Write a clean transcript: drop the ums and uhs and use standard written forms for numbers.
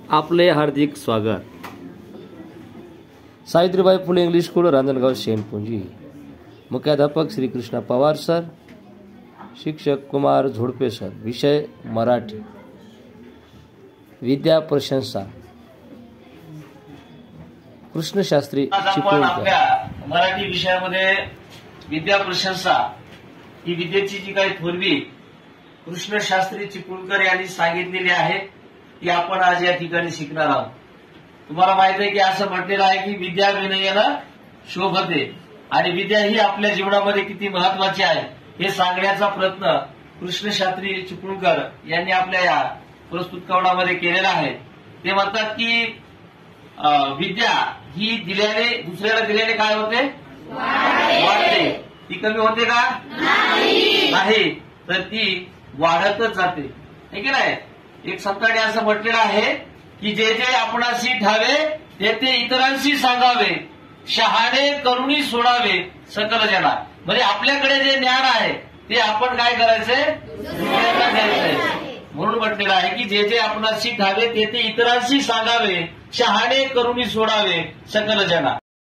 आपले हार्दिक स्वागत। Savitribai Phule English school, Ranjangaon, शेणपुंजी। मुख्याध्यापक श्री कृष्णा पवार सर, शिक्षक कुमार झोडपे सर। विषय मराठी। विद्या प्रशंसा कृष्णशास्त्री चिपळूणकर। मराठी विषयामध्ये विद्या प्रशंसा ही विद्येची जी काही थोरवी कृष्णशास्त्री चिपळूणकर यांनी सांगितलेली आहे ती आपण आज या ठिकाणी शिकणार आहोत। तुम्हाला माहित आहे की असं म्हटलेलं आहे की विद्या विनयेन शोभते आणि विद्या ही आपल्या जीवनामध्ये किती महत्वाची आहे हे सांगण्याचा प्रयत्न कृष्णशास्त्री चिपळूणकर यांनी आपल्या या प्रस्तुत कवनामध्ये केलेला आहे। ते म्हणतात की विद्या ही दिल्याने, दुसऱ्याला दिल्याने काय होते? वाढते। ती कमी होते का? नाही, तर ती वाढतच जाते, है की नाही? एक संतांनी असं म्हटलेलं आहे की जे जे आपणाशी ठावे ते ते इतरांशी सांगावे, शहाणे करुणी सोडावे सकल जना। म्हणजे आपल्याकडे जे ज्ञान आहे ते आपण काय करायचंय? दुसऱ्यांना द्यायचंय। म्हणून म्हटलेलं आहे की जे जे आपणाशी ठावे ते ते इतरांशी सांगावे, शहाणे करुणी सोडावे सकल जना।